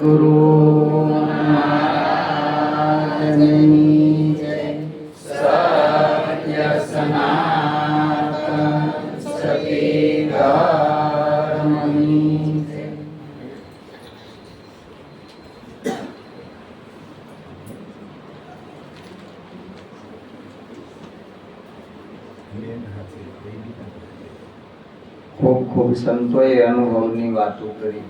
ગુરુ મહારાજની જય. સત્ય સનાતન સતી ધર્મની જય. ખૂબ ખૂબ સંતોએ અનુભવની વાતો કરી.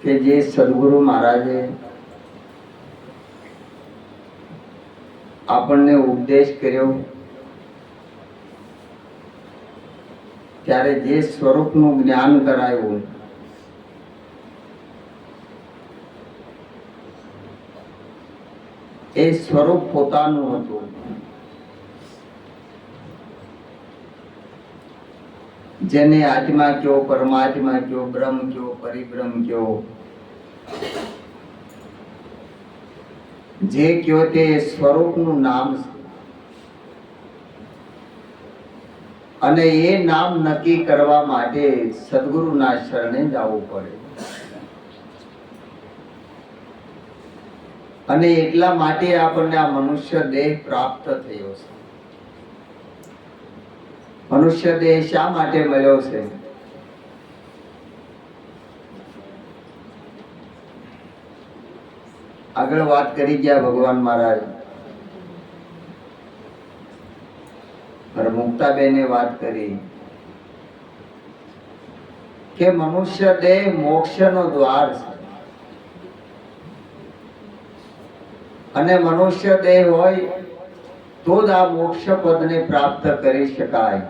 કે જે સદગુરુ મહારાજે આપણને ઉપદેશ કર્યો ત્યારે જે સ્વરૂપનું જ્ઞાન કરાયું એ સ્વરૂપ પોતાનું હતું. જેને આત્મા કયો, પરમાત્મા કયો, બ્રહ્મ કયો, પરિબ્રહ્મ કયો, જે કયો તે સ્વરૂપનું નામ છે. અને એ નામ નક્કી કરવા માટે સદગુરુના શરણે જવું પડે. અને એટલા માટે આપણને આ મનુષ્ય દેહ પ્રાપ્ત થયો છે. મનુષ્ય દેહ શા માટે મળ્યો છે? આગળ વાત કરી ગયા ભગવાન મહારાજ. મુક્તાબેને વાત કરી કે મનુષ્ય દેહ મોક્ષનો દ્વાર છે. અને મનુષ્ય દેહ હોય તો જ આ મોક્ષ પદને પ્રાપ્ત કરી શકાય.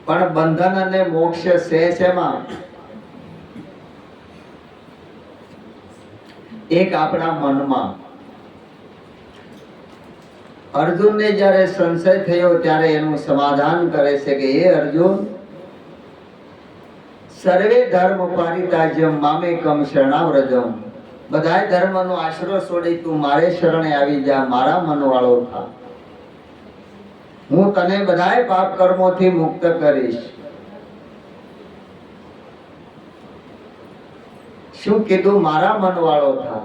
પણ બંધન અને મોક્ષ છે શેમાં? એક આપણા મનમાં. અર્જુનને જ્યારે સંશય થયો ત્યારે એનું સમાધાન કરે છે કે હે અર્જુન, સર્વે ધર્મ પરિત્યાજ્યમ મામેકમ શરણાવ્રજમ. બધાય ધર્મનો આશરો છોડી તું મારે શરણે આવી જા, મારા મનવાળો થા. હું તને બધાય પાપ કર્મોથી મુક્ત કરીશ. શું કીધું? મારા મનવાળો થા.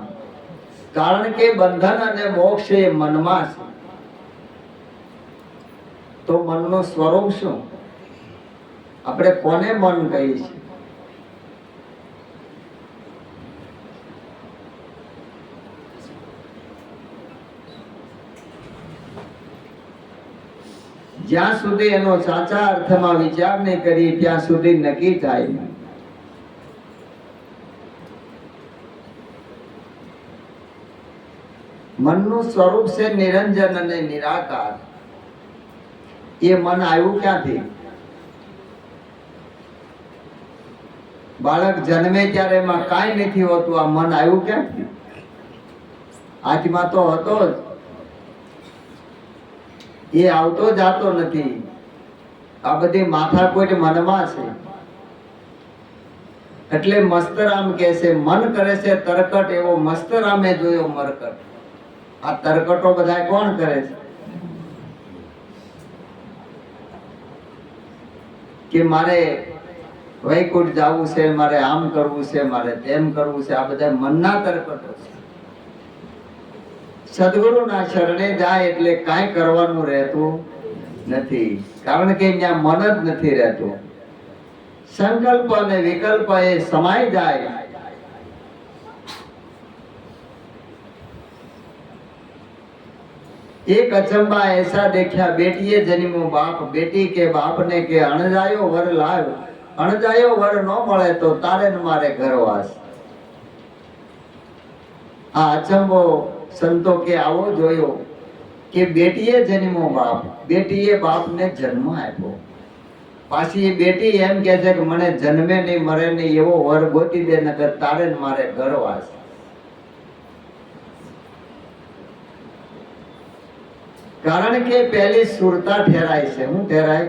કારણ કે બંધન અને મોક્ષ એ મનમાં છે. તો મનનું સ્વરૂપ શું? આપણે કોને મન કહીએ છીએ? જ્યાં સુધી એનો સાચા અર્થમાં વિચાર નહીં કરી ત્યાં સુધી નક્કી થાય નહીં. મનનું સ્વરૂપ છે નિરંજન અને નિરાકાર. એ મન આવ્યું ક્યાંથી? બાળક જન્મે ત્યારે એમાં કાંઈ નથી હોતું. આ મન આવ્યું ક્યાંથી? આત્મા તો હતો જ, એ આવતો જાતો નથી. આ બધી માથાકૂટ મનમાં છે. એટલે મસ્તરામ કહે છે મન કરે છે તરકટ, એવો મસ્તરામે જોયો મરકટ. આ તરકટો બધા કોણ કરે છે? કે મારે વૈકુંઠ જવું છે, મારે આમ કરવું છે, મારે તેમ કરવું છે. આ બધા મનના તરકટો છે. સદગુરુના શરણે જાય એટલે કાંઈ કરવાનું રહેતું નથી. કારણ કે ત્યાં મન જ નથી રહેતું. સંકલ્પ અને વિકલ્પ એ સમાઈ જાય. એક અચંબા ऐसा દેખ્યા, બેટીએ જન્મ્યો બાપ. બેટી કે બાપને કે અણજાયો વર લાવ. અણજાયો વર ન મળે તો તારે ને મારે ઘરવાસ. આ અચંબો સંતો કે આવો જોયો કે બેટીએ જન્મ્યો બાપ. બેટીએ બાપને જન્મ આપ્યો. પાછી એ બેટી એમ કે છે કે મને જન્મે નહીં મરે નહીં એવો વર ગોતી દે, નકર તારે ને મારે ઘરવાસ. કારણ કે પહેલી સુરતા ઠેરાય છે. હું ઠેરાય?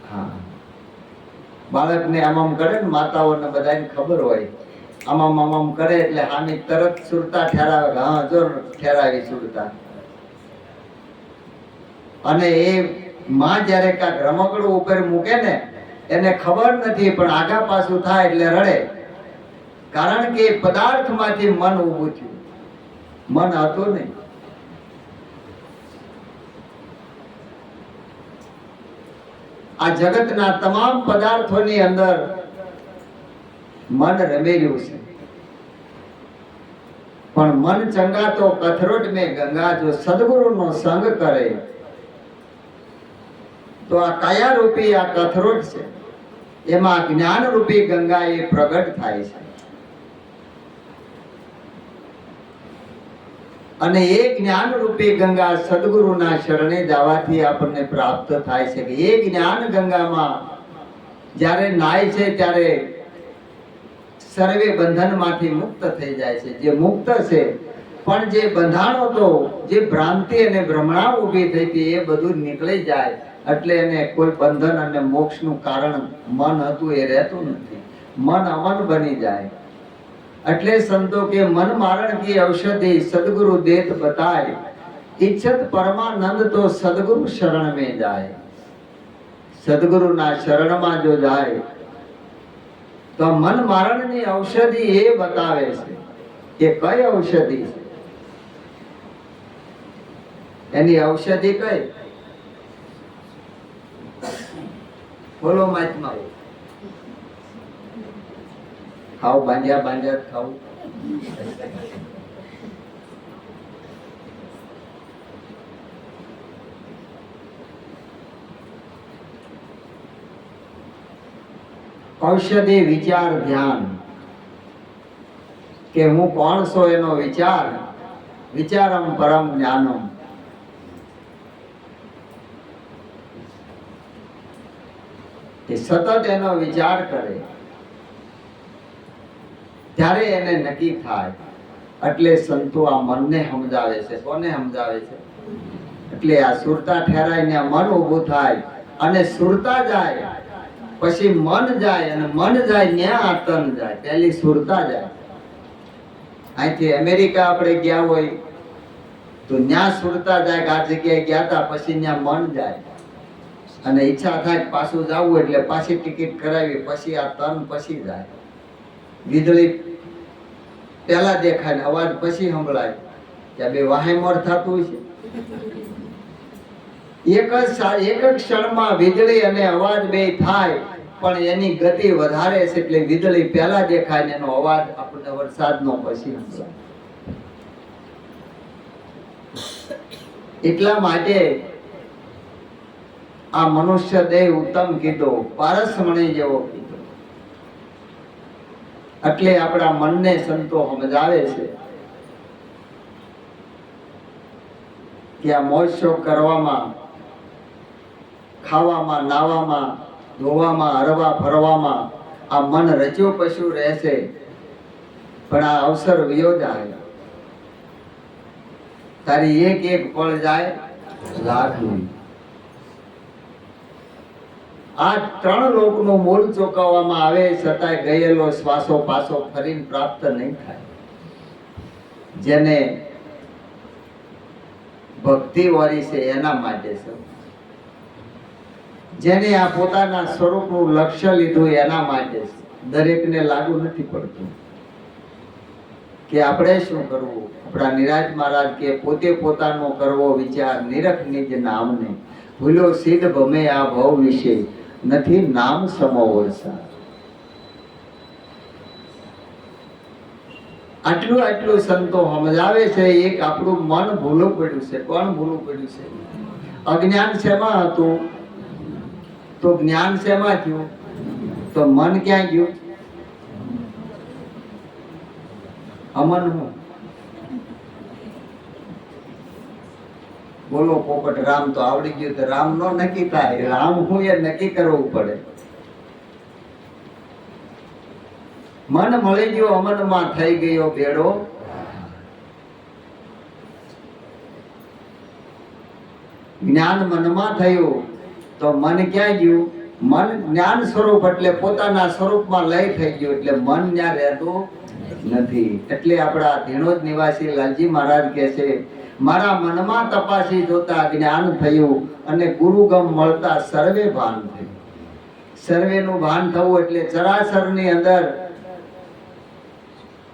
હા, બાળકને આમ કરે ને, માતાઓને બધાને ખબર હોય, આમ કરે એટલે આની તરત સુરતા ઠેરાવે. હા જો ઠેરાવી સુરતા. અને એ માં જ્યારે કાંઈક રમકડું ઉપર મૂકે ને એને ખબર નથી, પણ આગા પાછું થાય એટલે રડે, કારણ કે પદાર્થમાંથી મન ઊભું થયું, મન હતું નહીં. આ જગતના તમામ પદાર્થોની અંદર મન રમેલું છે, પણ મન ચંગા તો કથરોટ મેં ગંગા, જો સદગુરુનો સંગ કરે તો આ કાયા રૂપી આ કથરોટ છે, એમાં જ્ઞાન રૂપી ગંગા એ પ્રગટ થાય છે. અને એ જ્ઞાન રૂપી ગંગા સદગુરુના શરણે જવાથી આપણને પ્રાપ્ત થાય છે. કે એ જ્ઞાન ગંગામાં જ્યારે નાય છે ત્યારે સર્વે બંધનમાંથી મુક્ત થઈ જાય છે. જે મુક્ત છે, પણ જે બંધાણો તો જે ભ્રાંતિ અને ભ્રમણા ઊભી થઈ હતી એ બધું નીકળી જાય, એટલે એને કોઈ બંધન અને મોક્ષનું કારણ મન હતું એ રહેતું નથી, મન અમન બની જાય. એટલે સંતો કે મન મારણ કી ઔષધિ સદગુરુ દેત બતાય, ઈચ્છત પરમાનંદ તો સદગુરુ શરણ में જાય. સદગુરુના શરણમાં જો જાય તો મન મારણની ઔષધિ એ બતાવે છે કે કઈ ઔષધિ છે, એની ઔષધિ કઈ? બોલો મહાત્મા. ખાવ બાંધ્યા બાંધ્યા ખાવ. ઔષધિ વિચાર ધ્યાન, કે હું કોણ છો એનો વિચાર, વિચારમ પરમ જ્ઞાનમ. એ સતત એનો વિચાર કરે ત્યારે એને નક્કી થાય. એટલે સંતો આ મનને સમજાવે છે. કોને સમજાવે છે? એટલે આ સુરતા ઠેરાઈને મન ઊભું થાય, અને સુરતા જાય પછી મન જાય, અને મન જાય ન્યા આ તન જાય. પહેલી સુરતા જાય. અહીંથી અમેરિકા આપણે ગયા હોય તો ન્યા સુરતા જાય કે આ જગ્યાએ ગયા હતા, પછી ન્યા મન જાય, અને ઈચ્છા થાય પાછું જવું એટલે પાછી ટિકિટ કરાવી, પછી આ તન પછી જાય. વીજળી પહેલા દેખાય ને અવાજ પછી સંભળાય, ત્યાં બે વાહેમોર થતું છે. એક જ ક્ષણમાં વીજળી અને અવાજ બે થાય, પણ એની ગતિ વધારે છે. એટલે વીજળી પહેલા દેખાય ને એનો અવાજ આપણને વરસાદનો પછી સંભળાય. એટલા માટે આ મનુષ્ય દેહ ઉત્તમ કીધો, પારસમણી જેવો કીધો. એટલે આપણા મનને સંતો સમજાવે છે કે આ મોજ શોખ કરવામાં, ખાવામાં, નાવામાં, ધોવામાં, હરવા ફરવામાં આ મન રચ્યું પશુ રહેશે, પણ આ અવસર વયો જાય. તારી એક એક પળ જાય લાખની. આ ત્રણ લોકનું મૂળ ચોંકાવવામાં આવે, છતાંય ગયેલો શ્વાસો પાછો ફરીને પ્રાપ્ત નહીં થાય. જેને ભક્તિ વાળી છે એના માટે છે. જેને આ પોતાના સ્વરૂપનું લક્ષ્ય લીધું એના માટે છે. દરેકને લાગુ નથી પડતું કે આપણે શું કરવું. આપણા નિરાજ મહારાજ કે પોતે પોતાનો કરવો વિચાર, નિરખ નિજ નામને, ભૂલ્યો સિદ્ધ ભમે આ ભવ વિશે, નથી નામ સમો વરસાદ. આટલું આટલું સંતો સમજાવે છે. એક આપણું મન ભૂલું પડ્યું છે. કોણ ભૂલું પડ્યું છે? અજ્ઞાન શેમાં હતું તો જ્ઞાન શેમાં થયું તો મન ક્યાં ગયું? અમન હું. બોલો પોપટ રામ તો આવડી ગયું, તો રામ નો નક્કી થાય. રામ હું એ નક્કી કરવું પડે. મન મળી ગયો, અમનમાં થઈ ગયો ભેડો. જ્ઞાન મનમાં થયું તો મન ક્યાં ગયું? મન જ્ઞાન સ્વરૂપ એટલે પોતાના સ્વરૂપમાં લય થઈ ગયું, એટલે મન ત્યાં રહેતું નથી. એટલે આપણા ધીણોજ નિવાસી લાલજી મહારાજ કહે છે, મારા મનમાં તપાસી જોતા જ્ઞાન થયું અને ગુરુગમ મળતા સર્વે ભાન થયું. સર્વેનું ભાન થવું એટલે ચરાચરની અંદર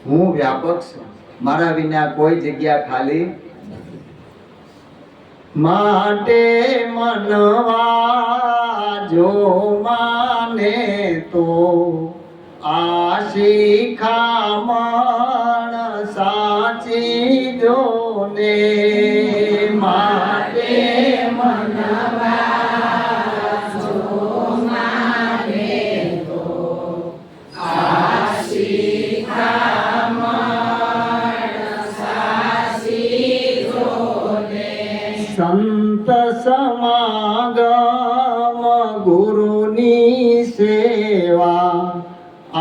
હું વ્યાપક છું, મારા વિના કોઈ જગ્યા ખાલી. માટે મનવા જો માને તો આ શિખામણ સાચી જોને. માટે મનવા જો માને તો આ શિખામણ સાચી જોને. સંત સમાગમ ગુરુની સેવા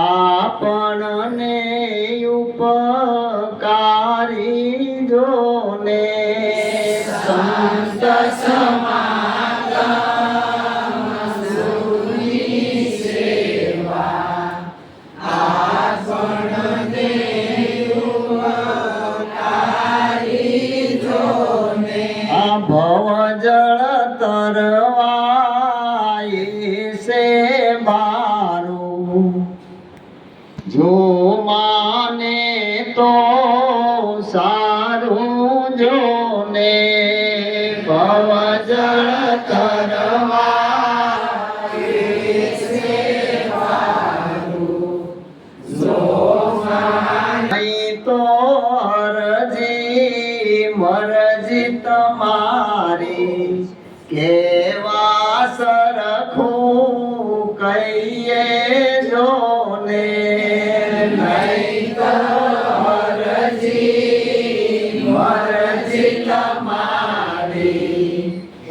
આપણને ઉપકારી જોને. સંત સમાગમ ગુરુની સેવા આપણને ઉપકારી જોને. આ ભવજળ તરવાય સે બારું જો માને તો સારું જોને. ભવજળ તરવાય સે બારું જો માને તો અરજી મરજી તમારી કેવા સરખું કહીએ જોને. નહીં તો અરજી મરજી તમારી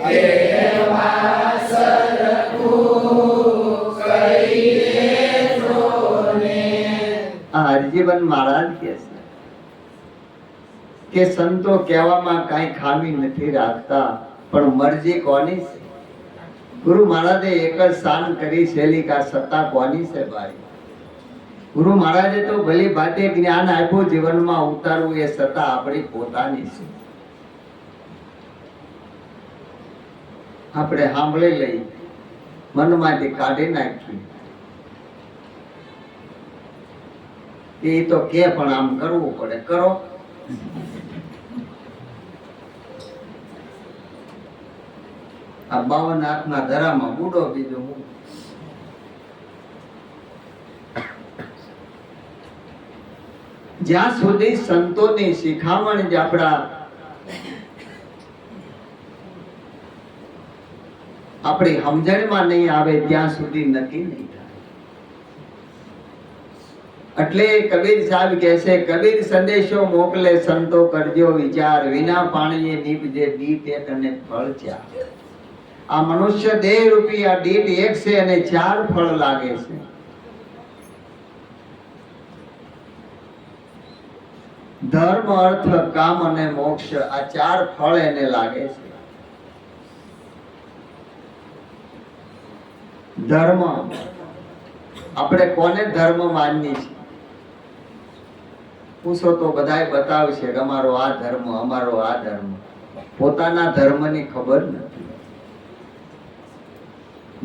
કેવા સરખું કહીએ જોને. આ હરજીવન મહારાજ કહે છે કે સંતો કહેવામાં કાંઈ ખામી નથી રાખતા, પણ મરજી કોની છે? ગુરુ મહારાજે એક જ શાન કરી શૈલી કા સત્તા કોની છે ભાઈ? ગુરુ મહારાજે તો ભલી ભાતે જ્ઞાન આપ્યું, જીવનમાં ઉતારવું એ સત્તા આપણી પોતાની છે. આપણે સાંભળી લઈ, મનમાંથી કાઢી નાખી. એ તો કે પણ આમ કરવું પડે, કરો. આ 52 હાથના ધરામાં બુડો બીજો હું. જ્યાં સુધી સંતોની શિખામણ જ આપણી સમજણમાં નહીં આવે ત્યાં સુધી નક્કી નહીં થાય. એટલે કબીર સાહેબ કહે છે, કબીર સંદેશો મોકલે સંતો કરજો વિચાર, વિના પાણીએ નીપજે દીપ એક અને ફળ ચાર. આ મનુષ્ય દેહ રૂપી આ દીઠ એક છે અને 4 ફળ લાગે છે. ધર્મ અર્થ કામ અને મોક્ષ, આ 4 ફળ એને લાગે છે. ધર્મ, આપણે કોને ધર્મ માનીએ છીએ? પૂછો તો બધાય બતાવશે કે અમારો આ ધર્મ, અમારો આ ધર્મ. પોતાના ધર્મની ખબર નથી.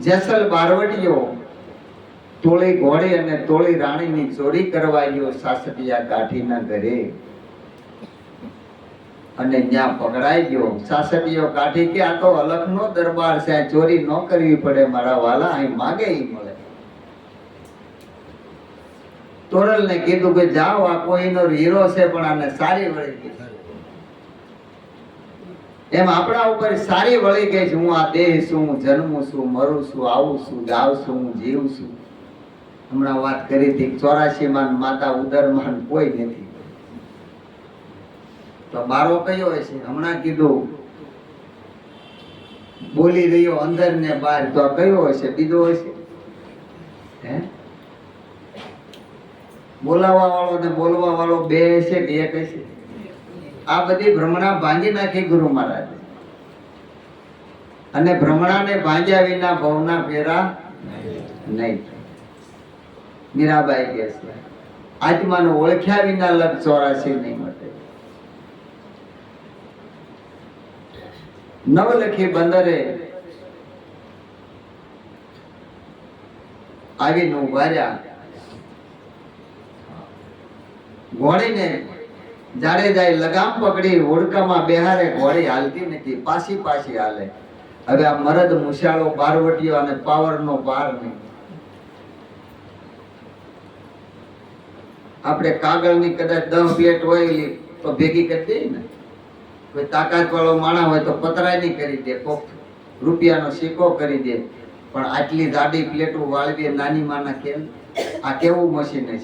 જેસલ બારવટીયો તોળી ઘોડી અને તોળી રાણીની ચોરી કરવા ગયો સાસટીયા કાઠીના ઘરે અને ત્યાં પકડાઈ ગયો. સાસટીયો કાઠી કે આ તો અલખનો દરબાર છે, ચોરી ન કરવી પડે મારા વાલા, અહીં માગે ઈ મળે. તોરલને કીધું કે જાઓ, આ કોઈનો હીરો છે પણ આને સારી વળી ગઈ. એમ આપણા ઉપર સારી વળી ગઈ છે. હું આ દેહ છું, હું જન્મું છું, મરું છું, આવું છું, જાઉં છું, હું જીવ છું. હમણાં વાત કરી હતી 84 માં માતા ઉદરમાં કોઈ નથી. તો મારો કયો હશે? હમણાં કીધું બોલી રહ્યો અંદર ને બહાર, તો કયો હશે? બીજો હશે? હે, બોલાવા વાળો ને બોલવા વાળો બે હશે કે એક હશે? આ બધી ભ્રમણા ભાંગી નાખી ગુરુ મહારાજે. અને ભ્રમણાને ભાંગ્યા વિના ભવના ફેરા નહીં. મીરાબાઈ કહે છે આત્માને ઓળખ્યા વિના લગ 84 નહીં મટે. નવલખી બંદરે આવીને ઉભા રહ્યા. ઘોડીને જાડેજાએ લગામ પકડી હોડકામાં બેહારે. ઘોડી હાલતી નથી, પાછી પાછી હાલે. હવે આ મરદ મુશાળો બારવટીયો અને પાવરનો પાર નહીં. આપણે કાગળની કદાચ 10 પ્લેટ હોય તો ભેગી કરી દઈએ ને. કોઈ તાકાત વાળો માણસ હોય તો પતરાય નહીં કરી દે, કોક રૂપિયાનો સિક્કો કરી દે. પણ આટલી જાડી પ્લેટો વાળવી નાની માના કેમ? આ કેવું મશીન છે?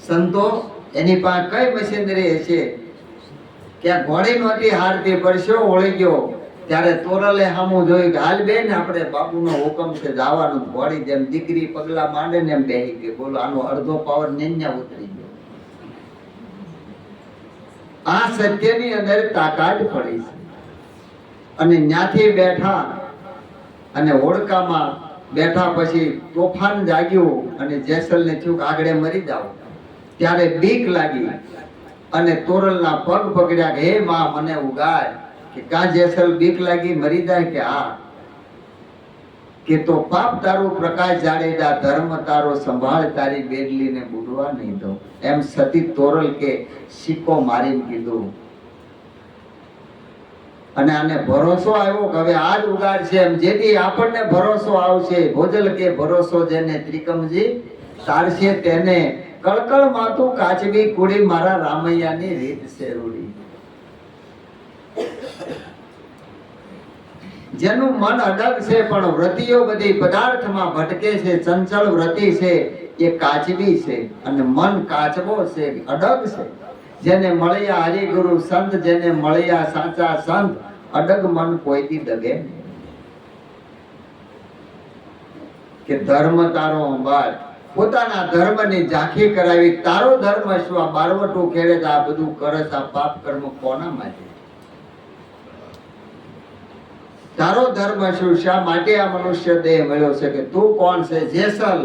સંતો એની પાસે કઈ મશીનરી હશે કે આ ઘોડી નહોતી હારતી, પરસ્યો ઓળી ગયો ત્યારે તોરલે સામું જોયું કે હાલ બેન આપણે બાપુનો હુકમ છે જવાનું. ઘોડી જેમ દીકરી પગલા માંડે ને એમ બેહી ગઈ. બોલો, આનો અડધો પાવર નેન્યા ઉતરી ગયો. આ સત્યની અંદર તાકાત પડી છે. અને ન્યાથી બેઠા અને હોડકામાં બેઠા પછી તોફાન જાગ્યું અને જેસલને થયું કે આગળ મરી જાવ. ત્યારે બીક લાગી અને તોરલના પગ પકડ્યા કે હે માં મને ઉગાડ. કે કા જેસલ બીક લાગી મરી જાય? કે હા. કે તો પાપ તારું પ્રકાશ જાડેજા, ધર્મ તારો સંભાળ, તારી બેડલીને બુડવા નહીં દો. એમ સતી તોરલ કે સિક્કો મારીને કીધું. અને આને ભરોસો આવ્યો કે હવે આજ ઉગાડ છે. એમ જેથી આપણને ભરોસો આવશે, ભોજલ કે ભરોસો જેને ત્રિકમજી તારશે તેને, કળકળ માતું કાચબી કુડી મારા રામૈયાની રીત છે રૂડી. જેનું મન અડગ છે પણ વ્રતિઓ બધી પદાર્થમાં ભટકે છે, ચંચળ વ્રતિ છે એ કાચબી છે અને મન કાચબો છે, અડગ છે. જેને મળ્યા હરિગુરુ સંત, જેને મળ્યા સાચા સંત, અડગ મન કોઈથી ડગે નહીં. કે ધર્મ તારો અંબાર, પોતાના ધર્મની ઝાંખી કરાવી. તારો ધર્મ શું? આ બારવટું ખેડે આ બધું કરસ, આ પાપ કર્મ કોના માટે? તારો ધર્મ શું? શા માટે આ મનુષ્ય દેહ મળ્યો છે? કે તું કોણ છે? જેસલ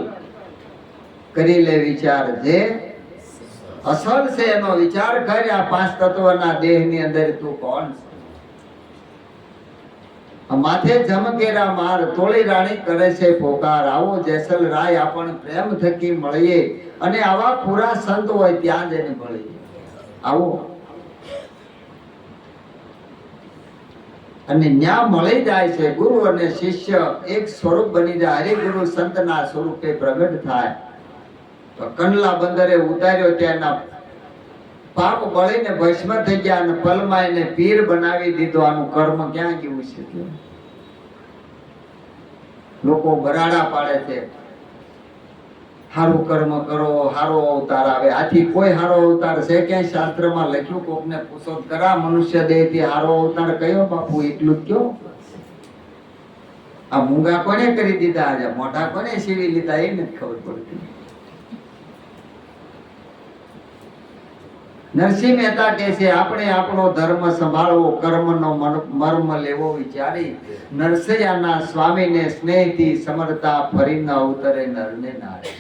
કરી લે વિચાર, જે અસલ છે એનો વિચાર કર. આ 5 તત્વના દેહની અંદર તું કોણ છે? માથે જમકેરા માર, તોળી રાણી કરે છે પોકાર. આવો જેસલ રાય આપણ પ્રેમ થકી મળીએ, અને આવા પૂરા સંત હોય ત્યાં જઈને મળીએ. આવો અને ન્યા મળી જાય છે. ગુરુ અને શિષ્ય એક સ્વરૂપ બની જાય. હરિગુરુ સંતના સ્વરૂપે પ્રગટ થાય. તો કંડલા બંદરે ઉતાર્યો, ત્યાંના પાપ બળીને ભસ્મ થઈ ગયા અને પલમાં એને પીર બનાવી દીધો. આનું કર્મ ક્યાં ગયું છે? લોકો બરાડા પાડે છે, હારું કર્મ કરો, હારો અવતાર આવે. આથી કોઈ હારો અવતાર છે ક્યાંય શાસ્ત્રમાં લખ્યું? કોકને પૂછો કરા મનુષ્ય દેહ થી હારો અવતાર કયો બાપુ? એટલું જ કયો. આ મૂંગા કોને કરી દીધા? આજે મોઢા કોને સીવી લીધા? એ નથી ખબર પડતી. નરસિંહ મહેતા કહે છે આપણે આપણો ધર્મ સંભાળવો, કર્મનો મર્મ લેવો વિચારી. નરસૈયાના સ્વામીને સ્નેહથી સમરતા ફરી ન અવતરે નરને નારે.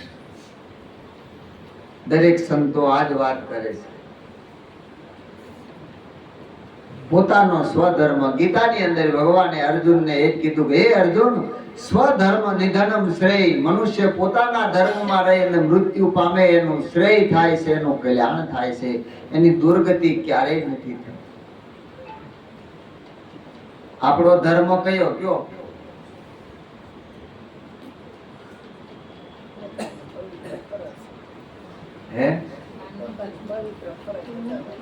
દરેક સંતો આ જ વાત કરે છે. પોતાનો સ્વધર્મ, ગીતાની અંદર ભગવાને અર્જુનને એ જ કીધું કે હે અર્જુન, સ્વધર્મ નિધનમ શ્રેય. મનુષ્ય પોતાના ધર્મમાં રહે અને મૃત્યુ પામે એનું શ્રેય થાય છે, એનું કલ્યાણ થાય છે. એની દુર્ગતિ ક્યારેય નથી થઈ. આપણો ધર્મ કયો? કયો? હે?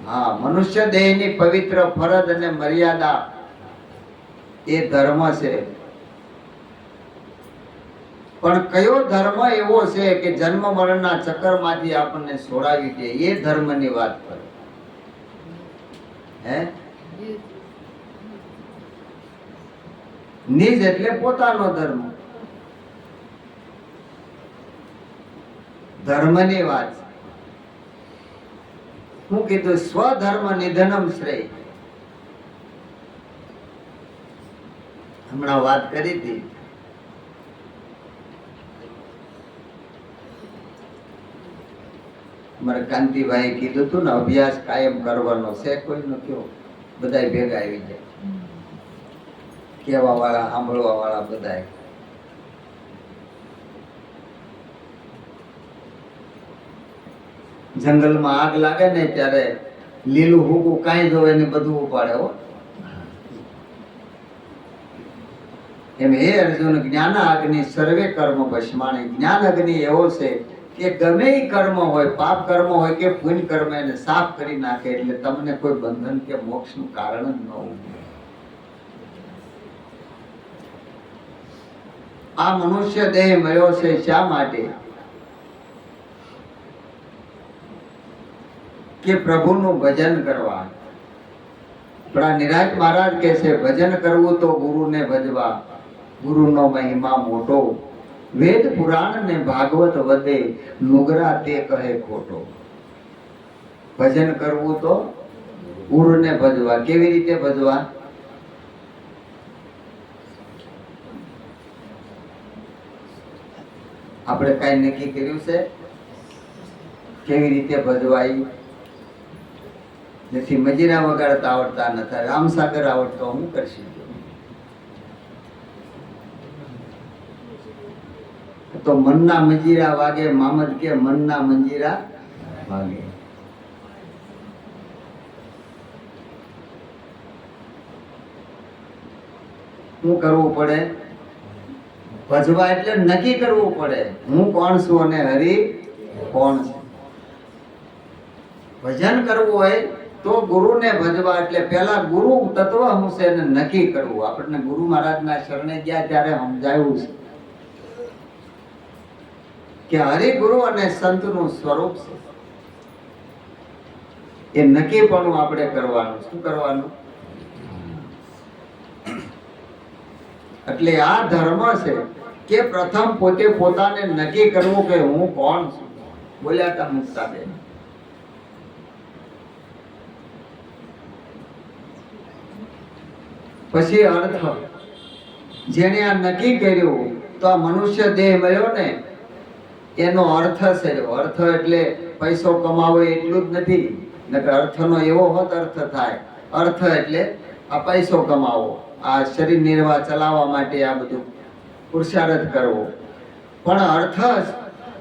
હા, મનુષ્ય દેહની પવિત્ર ફરજ અને મર્યાદા એ ધર્મ છે. પણ કયો ધર્મ એવો છે કે જન્મ મરણના ચક્કરમાંથી આપણને છોડાવી દે? એ ધર્મની વાત કરે. હે? નિજ એટલે પોતાનો ધર્મ. ધર્મની વાત. હું કીધું? સ્વધર્મ નિધનમ શ્રેય. હમણાં વાત કરી હતી. અમારે કાંતિભાઈ કીધું હતું ને, અભ્યાસ કાયમ કરવાનો છે. કોઈનો કયો? બધાય ભેગા આવી જાય, કહેવા વાળા સાંભળવા વાળા બધાય. જંગલમાં આગ લાગે ને ત્યારે લીલું હુકું કાંઈ જોવે ને બધું ઉપાડે હો. એમ હે અર્જુન, જ્ઞાન અગ્નિ સર્વે કર્મ ભસ્માણી. જ્ઞાન અગ્નિ એવો છે કે ગમે એ કર્મ હોય, પાપ કર્મ હોય કે પુણ્ય કર્મ, એને સાફ કરી નાખે, એટલે તમને કોઈ બંધન કે મોક્ષનું કારણ જ ન હોય. આ મનુષ્ય દેહ મળ્યો છે શા માટે? કે પ્રભુનું ભજન કરવા. આપણા નિરાજ મહારાજ કહે છે, ભજન કરવું તો ગુરુને ભજવા, ગુરુનો મહિમા મોટો. વેદ પુરાણ ને ભાગવત વધે, નુગરા તે કહે ખોટો. ભજન કરવું તો ગુરુને ભજવા. કેવી રીતે ભજવા? આપણે કઈ નક્કી કર્યું છે કેવી રીતે ભજવાય? નથી. મજીરા વગાડતા આવડતા નથી, રામસાગર આવડતો, હું કરશું? તો મનના મંજીરા વાગે, મામદ કે મનના મંજીરા વાગે. શું કરવું પડે? ભજવા એટલે નક્કી કરવું પડે, હું કોણ છું અને હરિ કોણ છે. ભજન કરવું હોય તો ગુરુને ભજવા, એટલે પેલા ગુરુ તત્વ શું છે એને નક્કી કરવું. આપણને ગુરુ મહારાજના શરણે ગયા ત્યારે સમજાયું છે કે હરિગુરુ અને સંતનું સ્વરૂપ છે. એ નક્કીપણું આપણે કરવાનું. શું કરવાનું? એટલે આ ધર્મ છે કે પ્રથમ પોતે પોતાને નક્કી કરવું કે હું કોણ છું. બોલ્યા હતા મુક્તાબેન. પછી અર્થ, જેને આ નક્કી કર્યું તો આ મનુષ્ય દેહ મળ્યો ને એનો અર્થ છે. અર્થ એટલે પૈસો કમાવો એટલું જ નથી, નકર અર્થનો એવો હોત અર્થ થાય. અર્થ એટલે આ પૈસો કમાવો, આ શરીર નિર્વાહ ચલાવવા માટે આ બધું પુરુષાર્થ કરવો. પણ અર્થ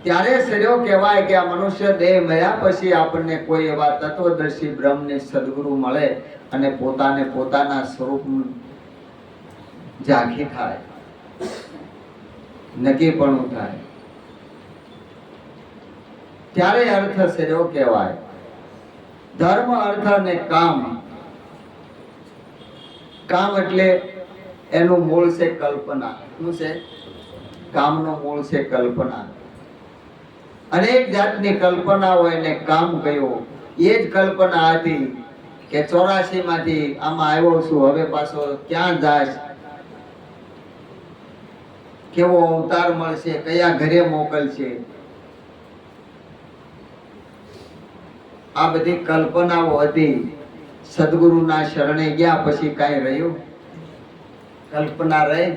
ત્યારે સર્યો કહેવાય કે આ મનુષ્ય દેહ મળ્યા પછી આપણને કોઈ એવા તત્વદર્શી બ્રહ્મની સદગુરુ મળે અને પોતાને પોતાના સ્વરૂપનું ઝાંખી થાય, નક્કીપણું થાય, ત્યારે અર્થ સર્યો કહેવાય. ધર્મ, અર્થ અને કામ. કામ એટલે એનું મૂળ છે કલ્પના. શું છે? કામનો મૂળ છે કલ્પના. અનેક જાતની કલ્પના હોય ને કામ કયું. એ જ કલ્પના હતી કે 84 માંથી આમાં આવ્યો છું, હવે પાછો ક્યાં જાય, કેવો અવતાર મળશે, કયા ઘરે મોકલશે. આ બધી કલ્પનાઓ હતી. સદગુરુના શરણે ગયા પછી કાંઈ રહ્યું? કલ્પના રહી?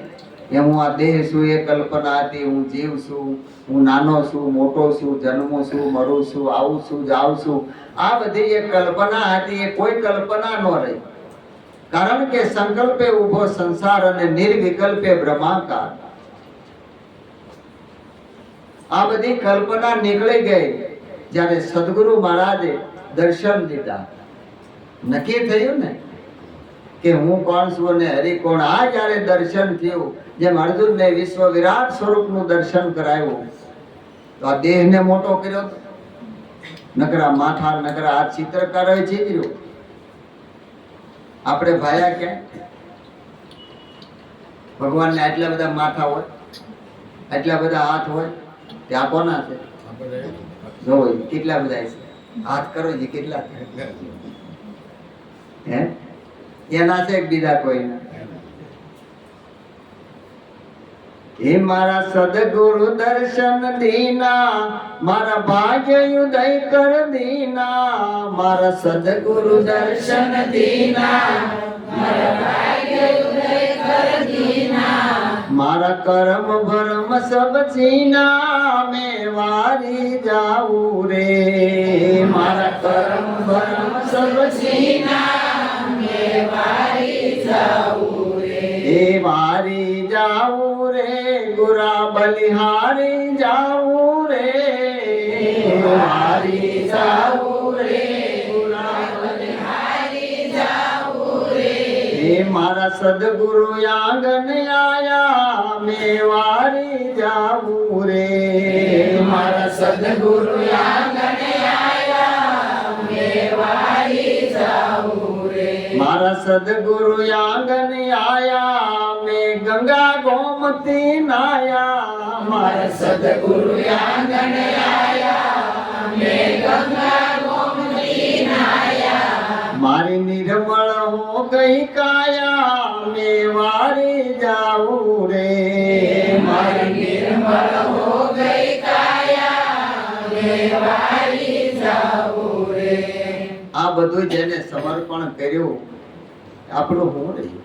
એમ હું આ દેહ છું એ કલ્પના હતી, હું જીવ છું, હું નાનો છું, મોટો છું, જન્મું છું, મરું છું, આવું છું, જાઉં છું. આ બધી એક કલ્પના હતી. એ કોઈ કલ્પના ન રહી, કારણ કે સંકલ્પે ઉભો સંસાર અને નિર્વિકલ્પે બ્રહ્માકાર. આ બધી કલ્પના નીકળી ગઈ જ્યારે સદગુરુ મહારાજે દર્શન દીધા. નક્કી થયું ને કે હું કોણ છું અને હરિ કોણ. આ જ્યારે દર્શન થયું, જેમ અર્જુનને વિશ્વ વિરાટ સ્વરૂપનું દર્શન કરાયું, તો આ દેહને મોટો કર્યો. નકરા માથા, નકરા આ ચિત્રકારોએ ચીતર્યું. આપણે ભાયા ક્યાં? ભગવાનને આટલા બધા માથા હોય, આટલા બધા હાથ હોય, ત્યાં કોના છે? જોવો કેટલા બધા છે. હાથ કરો છે કેટલા? હે, એના છે બીજા કોઈના? હે મારા સદગુરુ દર્શન દીના, મારા ભાગ્ય ઉદય કર દીના. મારા સદગુરુ દર્શન દીના, મારા ભાગ્ય ઉદય કર દીના. મારા કર્મ ભરમ સબ ચીના, મેં વારી જાઉં રે. મારા કર્મ ભરમ સબ ચીના, મેં એ વારી જાવું રે ગુરા બલિહારી જાવું રે વારી જાવું રે ગુરા બલિહારી જાવું રે એ મારા સદગુરુ આંગન આયા મેં વારી જાવું રે મારા સદગુરુ આંગન આયા મેં વારી જાવું રે મારા સદગુરુ આંગન આયા મેં ગંગા ગોમતી નાયા મારા સદગુરુ આંગન આયા મેં ગંગા ગોમતી નાયા મારી નિર્મળ હો ગઈ કાયા મેં વારી જાવું રે મારી નિર્મળ હો ગઈ કાયા મેં વારી જાવું રે આ બધું જેને સમર્પણ કર્યું આપણું હું રહ્યું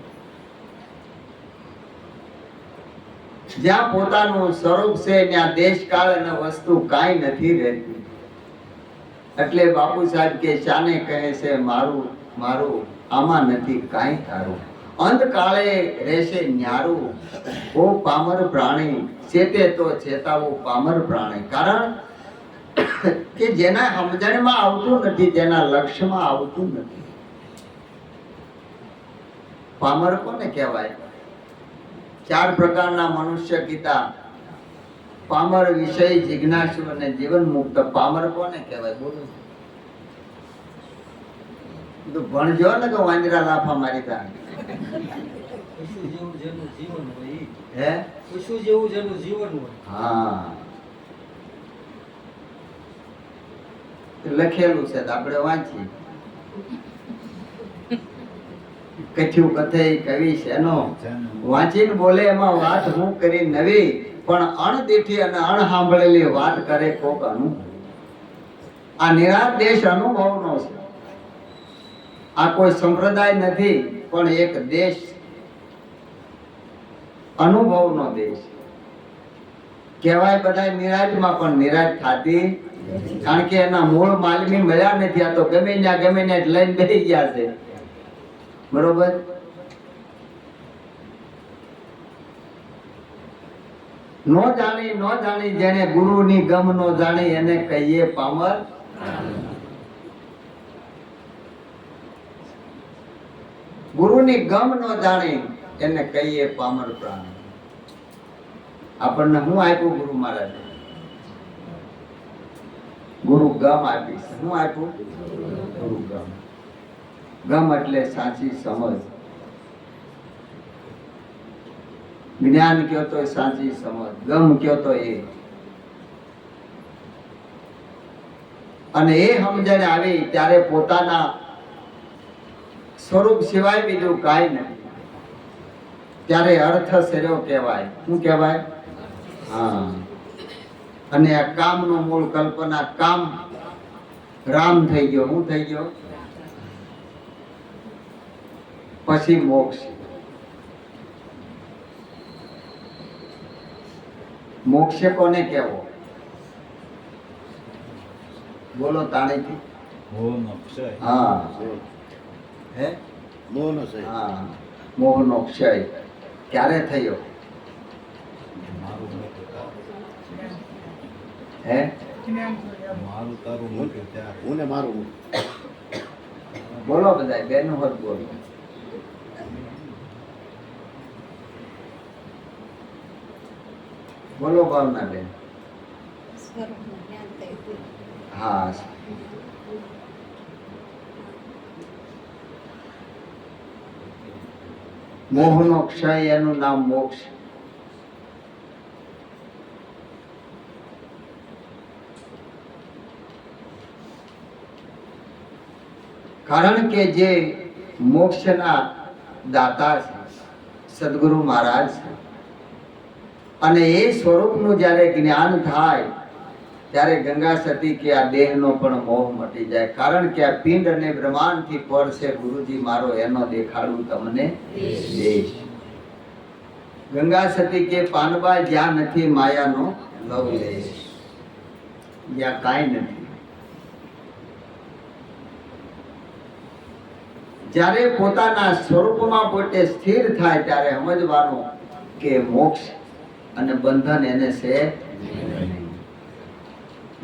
જ્યાં પોતાનું સ્વરૂપ છે ત્યાં દેશકાળ અને વસ્તુ કાંઈ નથી રહેતી એટલે બાપુ સાહેબ કે શાને કહે છે મારું મારું આમાં નથી કાંઈ તારું અંતકાળે રહેશે ન્યારું ઓ પામર પ્રાણી ચેતે તો ચેતાવો પામર પ્રાણી કારણ કે જેના સમજણમાં આવતું નથી જેના લક્ષ્યમાં આવતું નથી પામર કોને કહેવાય ચાર પ્રકારના મનુષ્ય કીધા પામર વિષય જિજ્ઞાસુ અને જીવન મુક્ત પામર કોને કહેવાય બોલો તો ભણજો ને કે વાંદરા લાફા મારી તા પશુ જેવું જેનું જીવન હોય હે પશુ જેવું જેનું જીવન હોય હા લખેલું છે તો આપણે વાંચીએ કથ્યું કથે કવિ છે એનો વાંચીને બોલે એમાં વાત હું કરી નવી પણ અણદીઠી અને અણસાંભળેલી વાત કરે કોક અનુભવ આ નિરાત દેશ અનુભવનો છે આ કોઈ સંપ્રદાય નથી પણ એક દેશ અનુભવનો દેશ કહેવાય બધા નિરાજમાં પણ નિરાજ થાતી કારણ કે એના મૂળ માલમી મળ્યા નથી આ તો ગમે ત્યાં લઈને બેસી ગયા છે બરોબર નો જાણી જેને ગુરુની ગમ નો જાણી એને કહીએ પામર ગુરુની ગમ નો જાણી એને કહીએ પામર પ્રાણી આપણને હું આપ્યું ગુરુ મહારાજ ગુરુ ગમ આપી હું આપ્યું ગુરુ ગમ ગમ એટલે સાચી સમજ જ્ઞાન કયો તો સાચી સમજ ગમ કયો તો એ અને એ સમજણ આવી ત્યારે પોતાના સ્વરૂપ સિવાય બીજું કાંઈ નથી ત્યારે અર્થ સર્યો કહેવાય શું કહેવાય હા અને આ કામનું મૂળ કલ્પના કામ રામ થઈ ગયો શું થઈ ગયો પછી મોક્ષ મોક્ષ કોને કહેવો બોલો તાણીથી હા હે હા મોહનો ક્ષય ક્યારે થયો હે બોલો બધા બેન હોત બોલો બોલો ભાવના બેન હા મોહનો ક્ષય એનું નામ મોક્ષ કારણ કે જે મોક્ષના દાતા છે સદગુરુ મહારાજ છે અને એ સ્વરૂપનું જ્યારે જ્ઞાન થાય ત્યારે ગંગા સતી કે આ દેહનો પણ મોહ મટી જાય કારણ કે આ પિંડ અને બ્રહ્માંડથી પર છે ગુરુજી મારો એનો દેખાડું તમને દેશ ગંગા સતી કે પાનબા જ્યાં નથી માયાનો લવ લેશ જ્યાં કાંઈ નથી જ્યારે પોતાના સ્વરૂપમાં પોતે સ્થિર થાય ત્યારે સમજવાનું કે મોક્ષ અને બંધન એને છે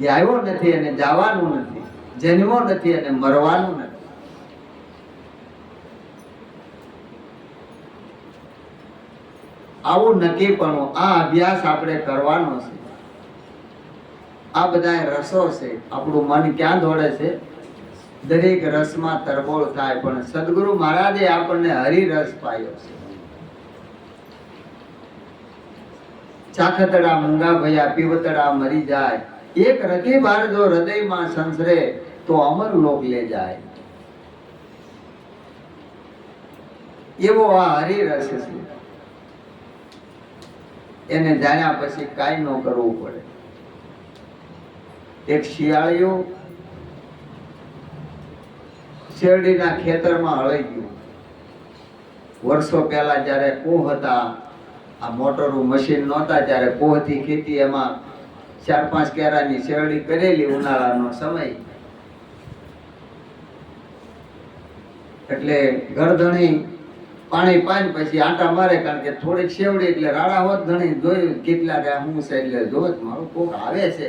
એ આવ્યો નથી અને જવાનું નથી, જન્મો નથી અને મરવાનું નથી. આવું નક્કીપણું, આ અભ્યાસ આપણે કરવાનો છે. આ બધા રસો છે. આપણું મન ક્યાં દોડે છે? દરેક રસમાં તરબોળ થાય. પણ સદગુરુ મહારાજે આપણને હરિરસ પાયો છે. ચાખતડા મૂંગા ભયા પીવતડા મરી જાય, એક રતિ બાર જો હૃદયમાં સંસરે તો અમર લોક લે જાય. એવો આ હરિરસ છે. એને જાણ્યા પછી કાંઈ ન કરવું પડે. એક શિયાળિયું શેરડીના ખેતરમાં હળી ગયું. વર્ષો પહેલા જ્યારે કોહ હતા, આ મોટરું મશીન નહોતા, ત્યારે કોહથી ખેતી, એમાં 4-5 કેરાની શેરડી કરેલી ઉનાળાનો સમય. એટલે ગરધણી પાણી પાણી પછી આંટા મારે, કારણ કે થોડીક શેવડી એટલે રાડા હોત. ઘણી જોયું કેટલા કે હું છે એટલે જોત મારું કોક આવે છે.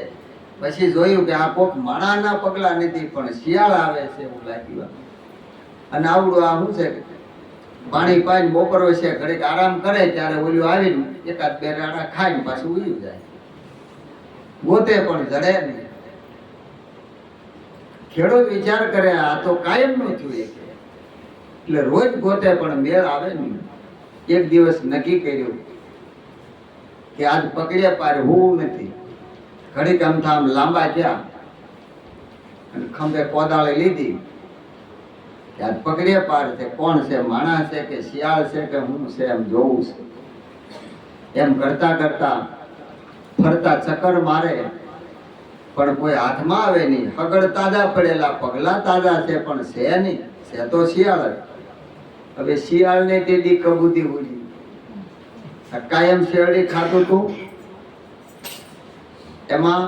પછી જોયું કે આ કોક માણાના પગલા નથી પણ શિયાળ આવે છે એવું લાગ્યું. અને આવડું આ શું છે, પાણી પાણી બપોર છે ઘડીક આરામ કરે ત્યારે ઓલું આવીને 1-2 રાડા ખાઈને પાછું ઉયું જાય. ગોતે પણ જડે નહીં. ખેડૂત વિચાર કરે આ તો કાયમ નું થયું. એટલે રોજ ગોતે પણ મેળ આવે નહીં. એક દિવસ નક્કી કર્યું કે આજ પકડ્યા પાર હોવું નથી. ઘડીક આમ લાંબા થયા અને ખંભે કોદાળી લીધી. આજ પકડ્યા પાર છે. કોણ છે? માણસ છે કે શિયાળ છે કે હું છે? એમ જોવું છે. એમ કરતા કરતા ફરતા ચક્કર મારે પણ કોઈ હાથમાં આવે નહીં. પગડ તાજા પડેલા, પગલા તાજા છે પણ છે નહીં. છે તો શિયાળ. હવે શિયાળને તેથી કબૂતી ઉડી. કાયમ શેરડી ખાતું હતું. એમાં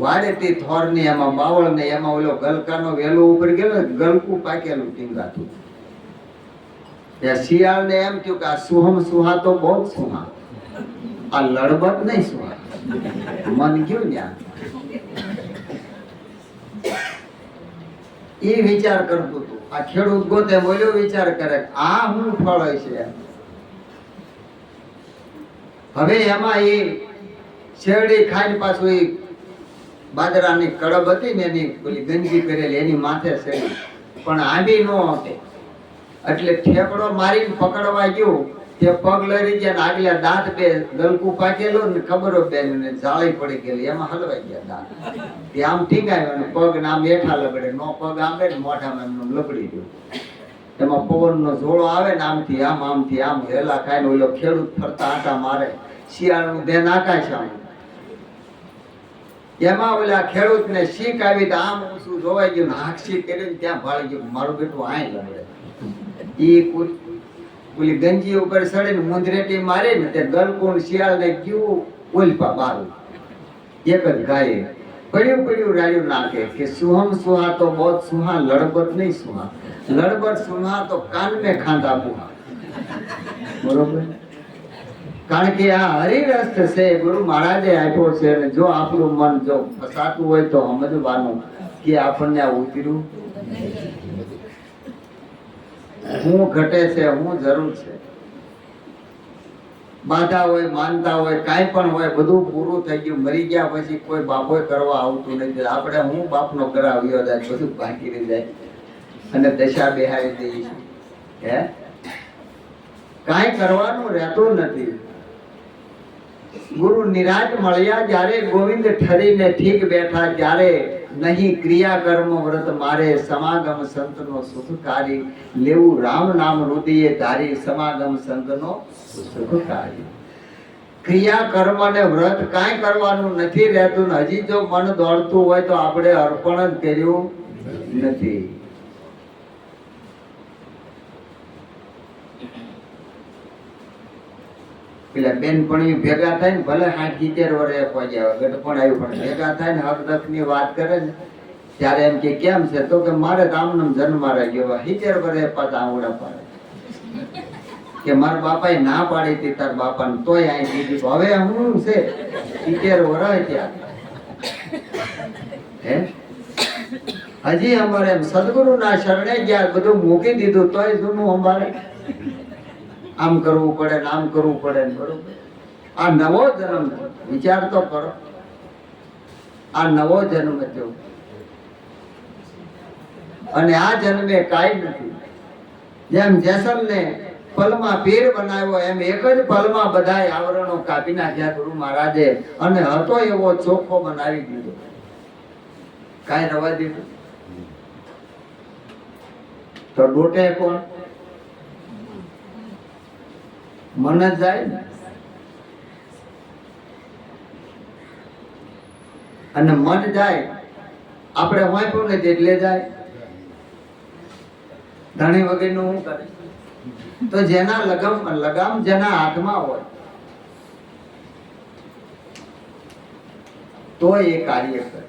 વાડેતી થોરની, એમાં બાવળ ને એમાં ઓલો ગલકાનો વેલો ઉપર ગયેલો, ગલકું પાકેલું ટીંગાતું. ત્યાં શિયાળને એમ થયું કે આ સુહમ સુહા તો બહુ સુહા, આ લડબત નહીં સુહા. મન ગયું ત્યાં. એ વિચાર કરતું હતું. આ ખેડૂત ગોતે બોલ્યો વિચાર કરે આ હું ફળ છે. હવે એમાં એ શેરડી ખાઈને પાછું એ બાજરાની કડબ હતી ને એની પેલી ગંદકી કરેલી એની માથે શેરડી પણ આંબી ન હતી. એટલે ઠેકડો મારીને પકડવા ગયો તે પગ લડી ગયા. આગલા દાંત બે ગલકું પાકેલું ને ખબર બેન ને જાળી પડી ગયેલી, એમાં હલવાઈ ગયા દાંત. તે આમ ઠીકાયો અને પગ નામ હેઠા લગડે. નો પગ આંબે ને મોઢામાં એમનું લગડી ગયું. એમાં પવનનો જોડો આવે ને આમથી આમ હેલા ખાઈને ઓલો ખેડૂત ફરતા આટા મારે. શિયાળનું ધ્યાન આકાશ આમ. એમાં ઓલા ખેડૂતને શીખ આવી તો આમ ઊંચું જોવાઈ ગયું. હાકશી કરીને ત્યાં ભાળી ગયું. મારું બેટું આય લગડે. ઈ ઓલી ગંજી ઉપર સડીને મુંદરેટી મારી ને તે ગલકું શિયાળને ગયું ઓલપા બારું. એક જ ગાયે પડ્યું રાડ્યું નાખે કે સુહમ સુહા તો બહુ સુહા, લડબત નહીં સુહા. લડબત સુહા તો કાન મેં ખાંધા બુહા. બરોબર. કારણ કે આ હરિરસ છે, ગુરુ મહારાજે આપ્યો છે. અને જો આપણું મન જો ફસાતું હોય તો સમજવાનું કે આપણને આ ઉતર્યું હું ઘટે છે, હું જરૂર છે. બાધા હોય, માનતા હોય, કાંઈ પણ હોય, બધું પૂરું થઈ ગયું. મરી ગયા પછી કોઈ બાપો કરવા આવતું નથી. આપણે હું બાપનો કરાવ્યો જાય, બધું બાકી રહી જાય અને દશા બેહારી દઈએ. હે કાંઈ કરવાનું રહેતું નથી. ગુરુ નિરાજ મળ્યા જ્યારે ગોવિંદ ઠરીને ઠીક બેઠા ત્યારે નહીં ક્રિયા કર્મ વ્રત મારે સમાગમ સંતનો સુખકારી લેવું રામ નામ હૃદયે ધારી સમાગમ સંતનો સુખકારી. ક્રિયા કર્મ અને વ્રત કાંઈ કરવાનું નથી રહેતું. હજી જો મન દોડતું હોય તો આપણે અર્પણ જ કર્યું નથી. પેલા બેનપણી ભેગા થાય ને ભલે 60-70 વર્ષે પહોંચ્યા ગઢપણ આવ્યું પણ ભેગા થાય ને હક ની વાત કરે ને ત્યારે એમ કે કેમ છે? તો કે મારે તો આમનામ જન્મ રહી ગયો. 70 વર્ષે પાછા આંગળા પાડે કે મારા બાપાએ ના પાડી હતી તાર બાપાને, તોય અહીં દીધી. હવે હું છે 70 વર્ષ ત્યાં હે હજી અમારે એમ સદગુરુના શરણે ગયા, બધું મૂકી દીધું, તોય જૂનું અમારે આમ કરવું પડે ને આમ કરવું પડે ને. બરોબર, આ નવો જન્મ છે. વિચાર તો કરો, આ નવો જન્મ થયો અને આ જન્મે કાંઈ નથી. જેમ જેસલને પલમાં પીર બનાવ્યો, એમ એક જ પલમાં બધાય આવરણો કાપી નાખ્યા ગુરુ મહારાજે, અને હતો એવો ચોખ્ખો બનાવી દીધો, કાંઈ રવા દીધું. તો ડોટે કોણ? મન જ જાય ને. અને મન જાય, આપણે વાંચ્યું નથી એટલે જાય. ધણી વગરનું શું કરે? તો જેના લગામ જેના હાથમાં હોય તો એ કાર્ય કરે.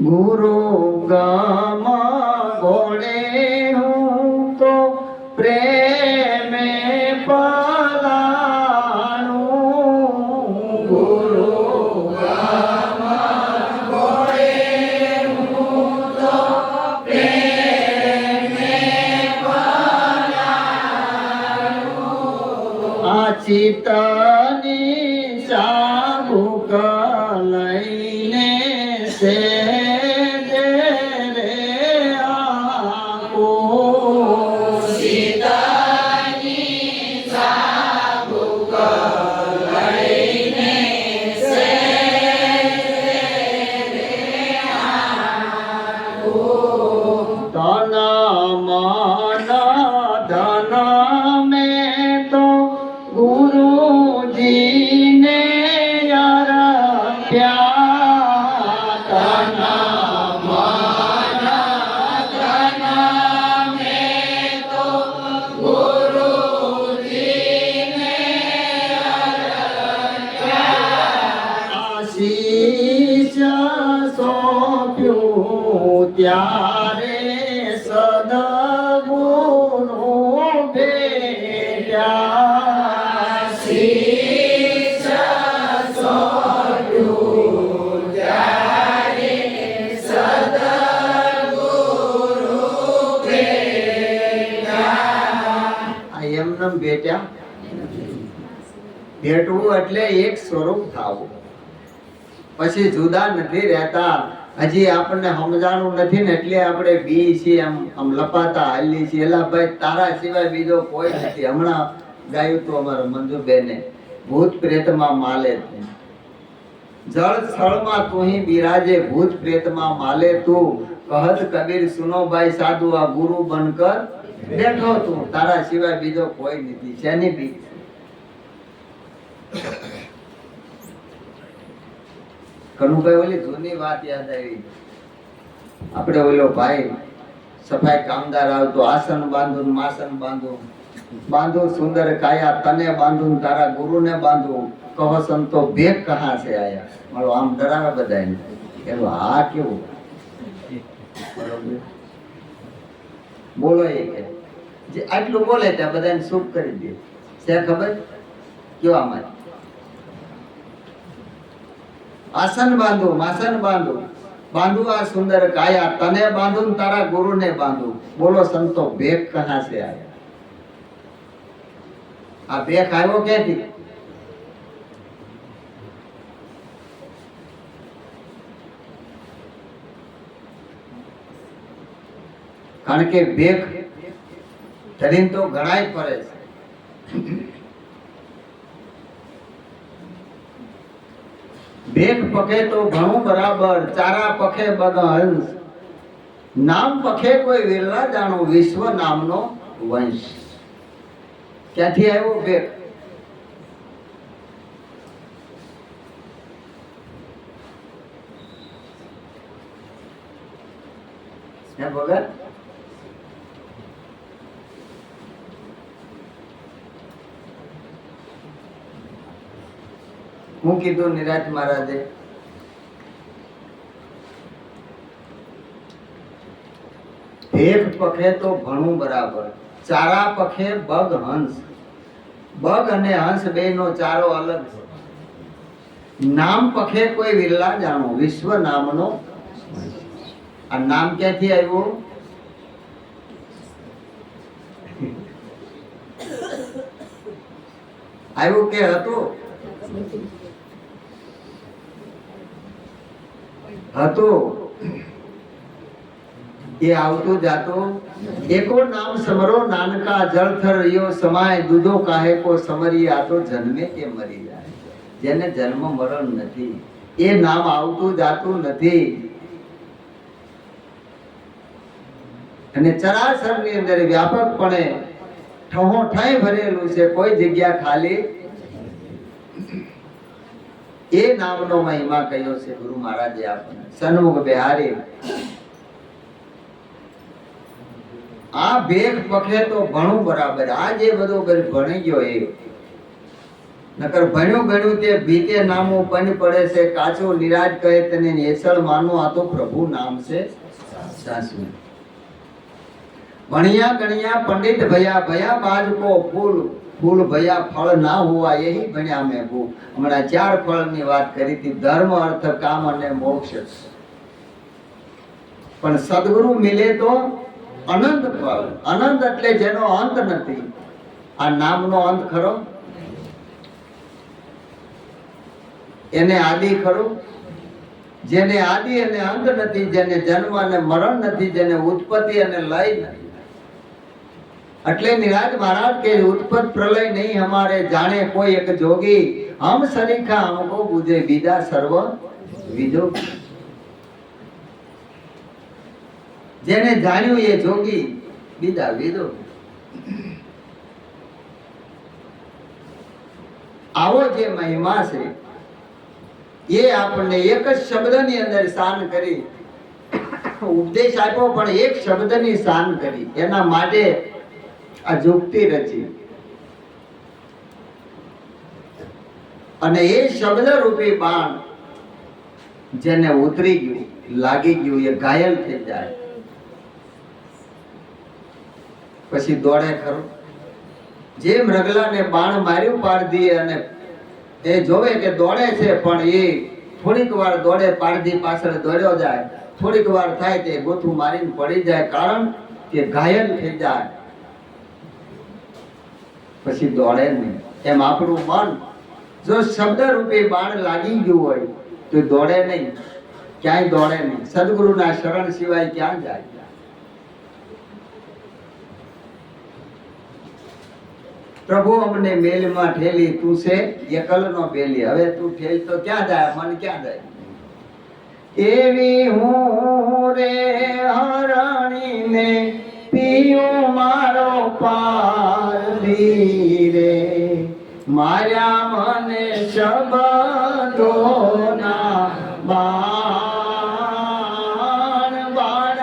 ગુરુ ગમ ગોળે હું તો પ્રેમે પલાણું. ગુરુ ગમ ગોળે હું તો પ્રેમે પલાણું. આ ચિત્તની ચાબુક લઈને સે ત્યારે સદગુરુ ભેટ્યા. શીશ સોંપ્યું ત્યારે સદગુરુ ભેટ્યા. આ એમનેમ ભેટ્યા? ભેટવું એટલે એક સ્વરૂપ થાવું. પછી જુદા નથી રહેતા. હજી આપણને સમજાણું નથી ને એટલે આપણે બી છીએ, આમ લપાતા હાલી છીએ. એલા ભાઈ, તારા સિવાય બીજો કોઈ નથી. હમણાં ગાયું તો અમારા મંજુબેને, ભૂત પ્રેતમાં માલે જળ સ્થળમાં તુહી બિરાજે, ભૂત પ્રેતમાં માલે તું. કહત કબીર સુનો ભાઈ સાધુ, આ ગુરુ બનકર બેઠો તું. તારા સિવાય બીજો કોઈ નથી. શેની બી? કનુભાઈ, ઓલી જૂની વાત યાદ આવી. આપણે ઓલો ભાઈ સફાઈ કામદાર આવતો, આસન બાંધું માસન બાંધું, બાંધું સુંદર કાયા તને બાંધું, તારા ગુરુને બાંધું. કહો સંતો ભેગ કહા છે આયા. મારો આમ ડરાવે બધાને. એનું હા કેવું? બરોબર, બોલો એ કે જે આટલું બોલે ત્યાં બધાને શુભ કરી દે. છે ખબર કેવા માં? આસન બાંધું માસન બાંધું, બાંધું આ સુંદર કાયા તને બાંધું, તારા ગુરુને બાંધું. બોલો સંતો ભેખ કહા છે આયા? આ ભેખ આવ્યો ક્યાંથી? કારણ કે ભેખ ધરીને તો ઘણાય ફરે છે. ભેખ પખે તો ઘણું બરાબર, ચારા પખે બગહંસ. નામ પખે કોઈ વિરલા જાણો, વિશ્વ નામનો વંશ. ક્યાંથી આવ્યો ભેખ? હે ભગત? હું કીધું નિરાજ મહારાજે? ભેખ પખે તો ભણું બરાબર, ચારા પખે બગ હંસ. બગ અને હંસ બેનો ચારો અલગ છે. નામ પખે કોઈ વિરલા જાણો, વિશ્વ નામનો. આ નામ ક્યાંથી આવ્યું? આવ્યું કે હતું? હતું એ આવતું જાતું. એકો નામ સમરો નાનકા જળથર રિયો સમાય, દૂધો કાહે કો સમરી. આ તો જન્મે કે મરી જાય. જેને જન્મ મરણ નથી એ નામ આવતું જાતું નથી. અને ચરાચર ની અંદર વ્યાપકપણે ઠહોઠાઈ ભરેલું છે, કોઈ જગ્યા ખાલી. એ નામનો મહિમા કયો છે ગુરુ મહારાજે આપણને. સન્મુખ બિહારી આ ભેખ પખે તો ભણું બરાબર. આ જે બધું ભણી ગયો એ નકર ભણ્યું ગણ્યું તે ભીતે નામું પન પડે છે, કાચો નિરાજ કહે તને નેસળ માનો. આ તો પ્રભુ નામ છે સાસુ. ભણિયા ગણિયા પંડિત ભયા, ભયા બાજ કો ફૂલ, ફૂલ ભયા ફળ ના હુआ, यही ભણ્યા મેં ભૂ. હમણાં 4 ફળની વાત કરી હતી, ધર્મ અર્થ કામ અને મોક્ષ. પણ સદગુરુ મિલે તો અનંત ફળ. અનંત એટલે જેનો અંત નથી. આ નામનો અંત ખરો? એને આદિ ખરું? જેને આદિ અને અંત નથી, જેને જન્મ અને મરણ નથી, જેને ઉત્પત્તિ અને લય નથી. એટલે નિરાજ મહારાજ કે ઉત્પત્ત પ્રલય નહીં હમારે, જાણે કોઈ એક જોગી. હમ સરીખા હમકો બુझे, બીજા સર્વ વિજો. જેને જાણ્યું એ જોગી, બીજા વિદો. આવો જે મહિમા છે એ આપણને એક જ શબ્દની અંદર શાન કરી ઉપદેશ આપ્યો, પણ એક શબ્દની શાન કરી. એના માટે આ યુક્તિ રચી અને એ શબ્દ રૂપી બાણ જેને ઉતરી ગયું, લાગી ગયું, એ ઘાયલ થઈ જાય. પછી દોડે ખરો? જેમ રગલાને બાણ માર્યું પારધી અને એ જોવે કે દોડે છે, પણ એ થોડીક વાર દોડે, પારધી પાછળ દોડ્યો જાય. થોડીક વાર થાય તે ગોથું મારીને પડી જાય, કારણ કે ઘાયલ થઈ જાય. પછી દોડે નહીં. એમ આપણું મન જો શબ્દ રૂપી બાણ લાગી ગયું હોય તો દોડે નહીં, ક્યાંય દોડે નહીં. સદગુરુના શરણ સિવાય ક્યાં જાય? પ્રભુ અમને મેલમાં ઠેલી, તું છે એકલનો બેલી. હવે તું ઠેલ તો ક્યાં જાય? મન ક્યાં જાય? એવી હું રે હરણીને પીયું મારો પારધી રે, માર્યા મને શબ્દોના બાણ. બાણ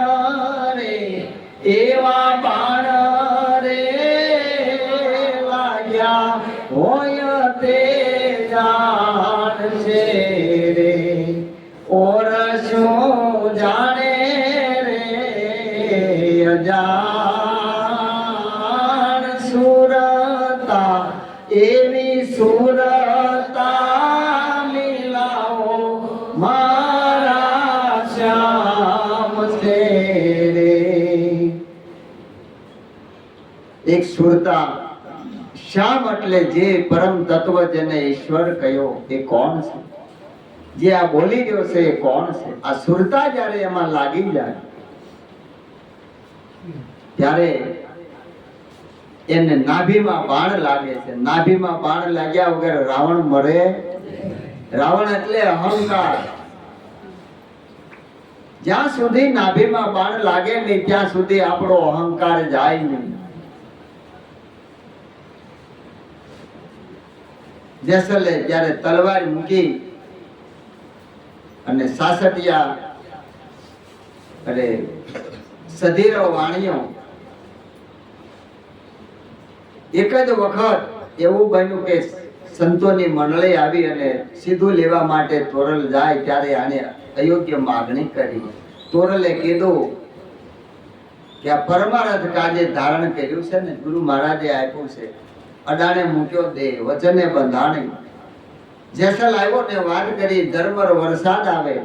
રે એવા બાણ રે લાગ્યા હોય તે જાણશે રે. ઓર શું જાણે રે અજાણ. સુરતા એવી સુરતા મિલાવો મારા શ્યામ છે રે. એક સુરતા શ્યામ એટલે જે પરમ તત્વ જેને ઈશ્વર કહ્યો એ કોણ છે? જે આ બોલી રહ્યો છે એ કોણ છે? આ સુરતા જ્યારે એમાં લાગી જાય ત્યારે એને નાભીમાં બાણ લાગે છે. નાભીમાં બાણ લાગ્યા વગર રાવણ મરે? રાવણ એટલે અહંકાર. જ્યાં સુધી નાભીમાં બાણ લાગે નહીં ત્યાં સુધી આપણો અહંકાર જાય નહીં. જેસલે જ્યારે તલવાર મૂકી અને સાસટિયા અરે સધીરો વાણિયો, એક જ વખત એવું બન્યું કે સંતોની મંડળી આવી અને સીધું લેવા માટે તોરલ જાય ત્યારે આને અયોગ્ય માગણી કરી. તોરલે કીધું કે આ પરમાર્થ કાજે ધારણ કર્યું છે ને ગુરુ મહારાજે આપ્યું છે. અડાણે મૂક્યો દેહ વચને બંધાણી. જેસલ આવ્યો ને વાત કરી ધર્મર વરસાદ આવે.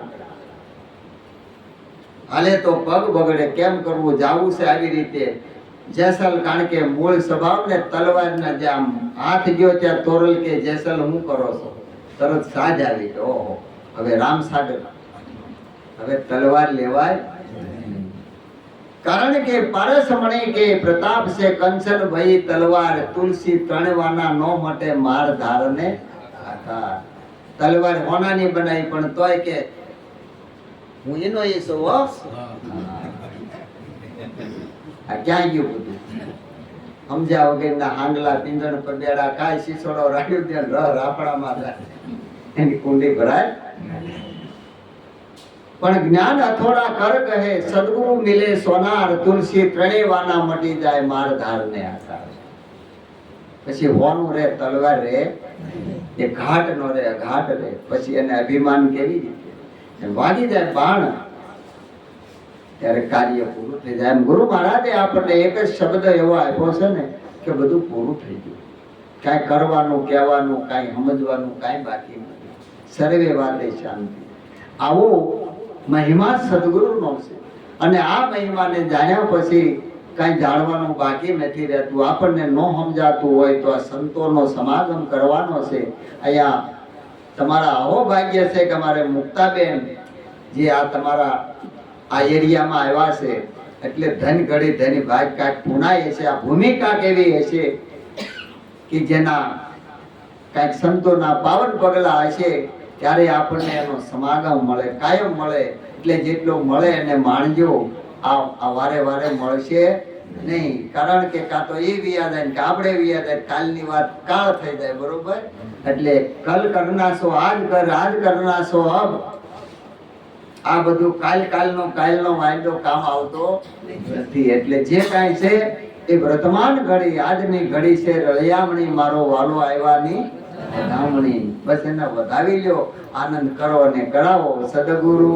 હાલે તો પગ બગડે કેમ કરવું જાવું છે આવી રીતે. જેસલ કારણ કે મૂળ સ્વભાવ ને તલવારના જે આમ હાથ ગયો ત્યાં તોરલ કે જેસલ હું કરો છો, તરત સાજ આવી કે ઓહો હવે રામ સાગર, હવે તલવાર લેવાય. કારણ કે પારસમણી કે પ્રતાપ છે કંચન ભઈ તલવાર તુલસી ત્રણવાના નો મટે માર ધારને આધાર. તલવાર હોનાની બનાવી પણ તોય કે હું એનો એ છું હો. આ ક્યાં ગયું બધું સમજ્યા વગરના હાંગલા પિંજણ પર બેડા કાય શીસોડો રાખ્યો ત્યાં રાફડામાં જાય એની કુંડી ભરાય. પણ જ્ઞાન અથોડા કર કહે સદગુરુ મિલે સોનાર તુલસી ત્રણેયવાના મટી જાય માર ધારને આધાર. પછી હોનું રે તલવાર રે એ ઘાટ નો રે ઘાટ રે. પછી એને અભિમાન કેવી રીતે વાગી જાય બાણ ત્યારે કાર્ય પૂરું થઈ જાય. ગુરુ મહારાજે આપણને એક જ શબ્દ એવો આપ્યો છે ને કે બધું પૂરું થઈ ગયું. કાંઈ કરવાનું કહેવાનું કાંઈ સમજવાનું કાંઈ બાકી નથી. સર્વે વાતે શાંતિ. આવો મહિમા સદગુરુનો છે. અને આ મહિમાને જાણ્યા પછી કાંઈ જાણવાનું બાકી નથી રહેતું. આપણને ન સમજાતું હોય તો આ સંતોનો સમાગમ કરવાનો છે. અહીંયા તમારા આવો ભાગ્ય છે કે અમારે મુક્તાબેન જે આ તમારા આ એરિયામાં આવ્યા છે એટલે ધન ઘડી ધન ભાગ કાંઈક પુનાય છે. આ ભૂમિકા કેવી હશે કે જેના કાંઈક સંતોના પાવન પગલા હશે ત્યારે આપણને એનો સમાગમ મળે, કાયમ મળે. એટલે જેટલો મળે એને માણજો. આ વારે વારે મળશે નહીં. કારણ કે કાં તો એ વિયા જાય કે આપણે વિયા જાય, કાલની વાત કાળ થઈ જાય. બરોબર? એટલે કલ કરના સો આજ કર, આજ કરના સો અબ. આ બધું કાલનો વાયદો કામ આવતો નથી. એટલે જે કાંઈ છે એ વર્તમાન ઘડી આજની ઘડી છે. રળિયામણી મારો વાલો આવ્યાની વધામણી. બસ એને વધાવી લ્યો, આનંદ કરો અને કરાવો. સદગુરુ